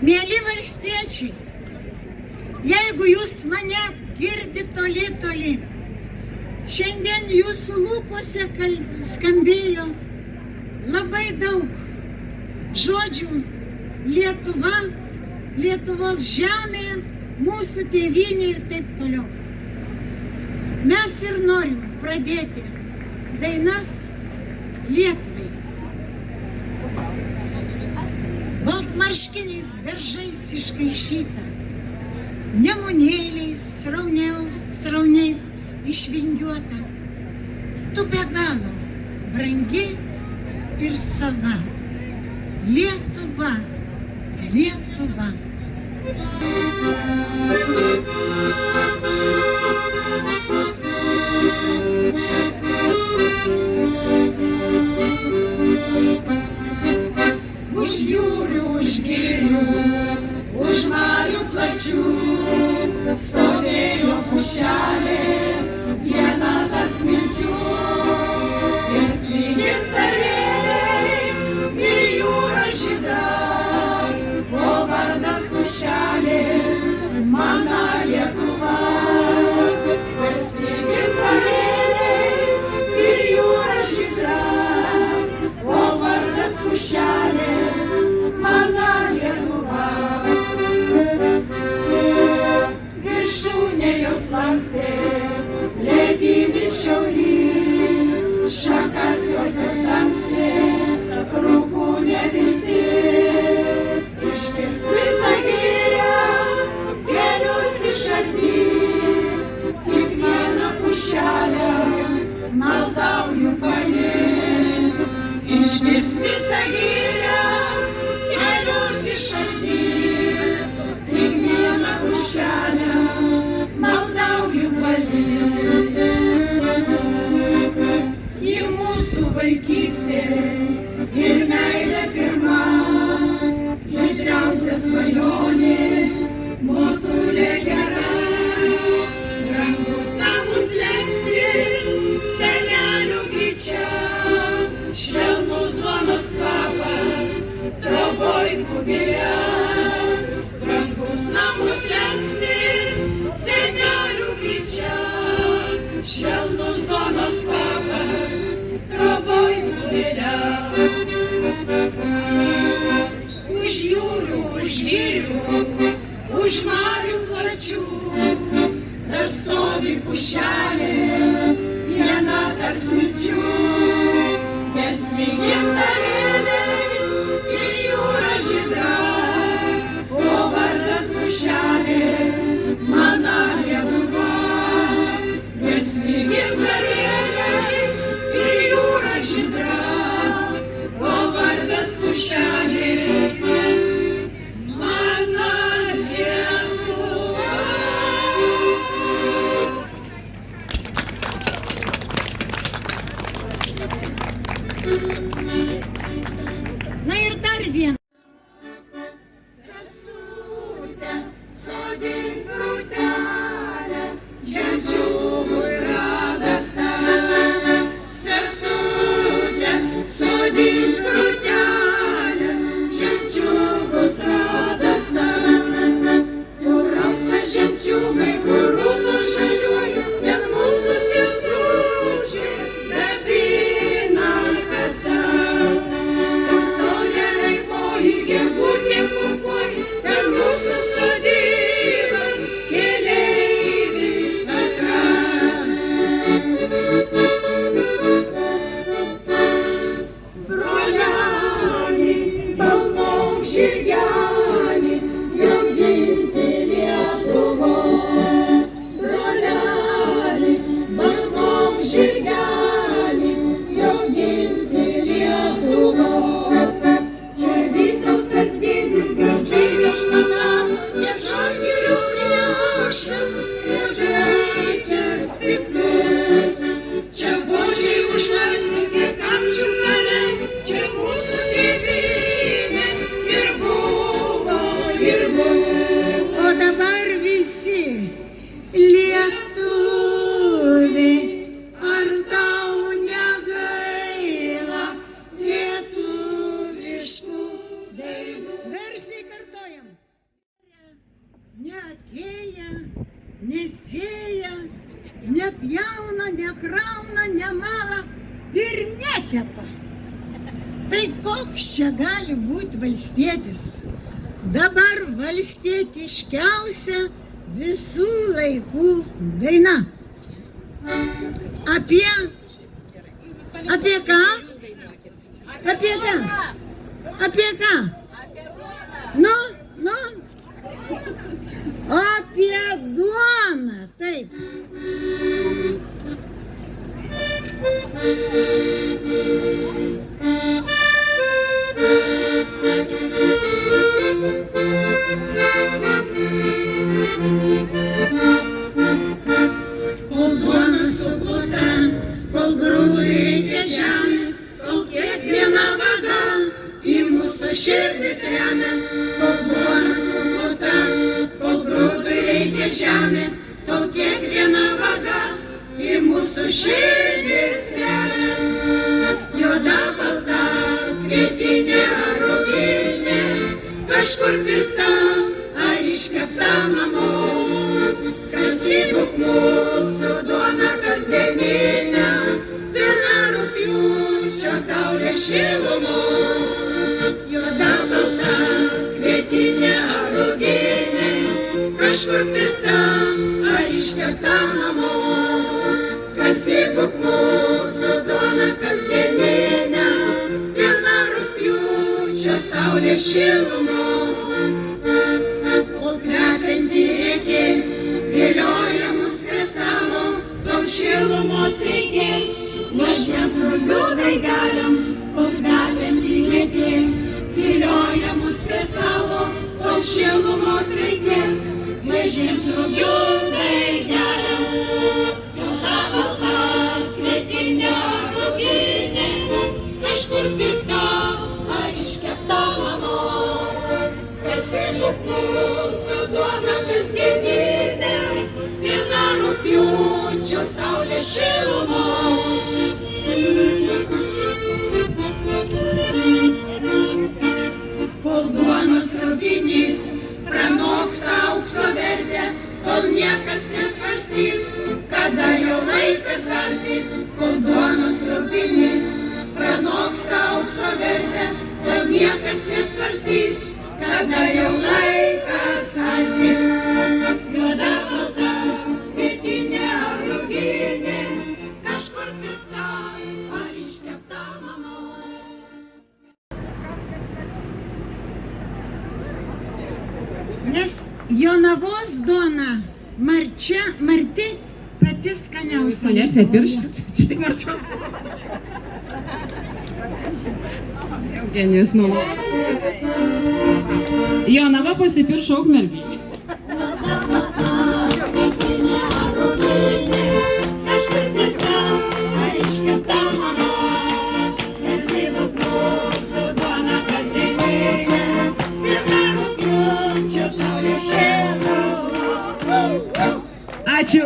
Mėly valstiečiai, jeigu jūs mane girdite toli, toli, šiandien jūsų lūpose skambėjo labai daug žodžių Lietuva, Lietuvos žemė, mūsų tėvynė ir taip toliau. Mes ir norim pradėti dainas Lietuvai. Baltmarškiniais beržais iškaišyta, nemunėliais srauniais išvingiuota, tu be galo brangi ir sava. Lietuva, Lietuva. Už jūrų, už girių, už marių plačių stovėjo pušelė, viena tarp smilčių. Ir svygintarėliai, ir jūra žydra, o vardas pušelės mana Lietuva. Ir svygintarėliai, ir jūra žydra, o vardas pušelės mana Lietuva. Viršūnė jos lankstė, ledinis šiaurys, šakas josios dangstė, rūkų neviltis. Iškirs visą girią, gėlius išardyk, tik vieną pušelę maldauju palik. Iškirs visą girią, gėlius išardyk, tik vieną pušelę maldauju palik. Į mūsų vaikystę ir meilė pirma, žydriausia svajonė, motulė gera. Brangus namus leisti, senelių gryčia, švelnus duonos kvapas, troboj kubilė. Brangus namus leisti, senelių gryčia, švelnus duonos kvapas, troboj kubilė. Už jūrų, už girių, už marių plačių, dar stovi pušelė, viena tarp smilčių. Ir svygintarėliai, ir jūra žydra, o vardas pušelės mana Lietuva. Ir svygintarėliai, ir jūra žydra, o vardas pušelės mana Lietuva. Neatėja, nesėja, nepjauna, nekrauna, nemala ir nekepa. Tai koks čia gali būti valstietis? Dabar valstietiškiausia visų laikų daina. Apie ką? Apie ką? Apie ką? Nu? Apie duoną, taip. Kol duona suplota, kol grūdai reikia žemės, kol kiekviena vaga į mūsų širdis remės. Kol duona suplota, kol grūdai reikia žemės, kol kiekviena vaga į mūsų širdis remės. Juoda balta, kvietinė ar ruginė, kažkur pirkta ar iškepta namų. Skalsybuk mūsų duona kasdieninė, pilna rugpjūčio saulės šilumos. Juoda balta, kvietinė ar ruginė, kažkur pirkta ar iškepta namų. Skalsybuk mūsų duona kasdieninė, pilna rugpjūčio saulės šilumos. Kol kvepianti rėkė vilioja mus prie stalo, kol šilumos reikės mažiems rugių daigeliam. Kol kvepianti rėkė vilioja mus prie stalo, kol šilumos reikės mažiems rugių daigeliam. Juoda balta, kvietinė ar ruginė, kažkur pirkta ar iškepta mamos. Skalsybuk mūsų duona kasdieninė, pilna rugpjūčio saulės šilumos. Kol duonos trupinys pranoksta aukso vertę, kol niekas nesvarstys, kada jau laikas arti. Kol duonos trupinys pranoksta aukso vertę, kol niekas nesvarstys, kada jau laikas arti. Juoda balta, kvietinė ar ruginė, kažkur pirkta ar iškepta mamos. Nes Jonavos duona marti, pati skaniausia. Manęs nepirškit, čia tik marčios. Eugenijus mama. Jonava pasipiršo Ukmergėj. Kažkur pirkta ar iškepta mamos. Skalsybuk mūsų duona kasdieninė, pilna rugpjūčio saulės šilumos. Ačiū.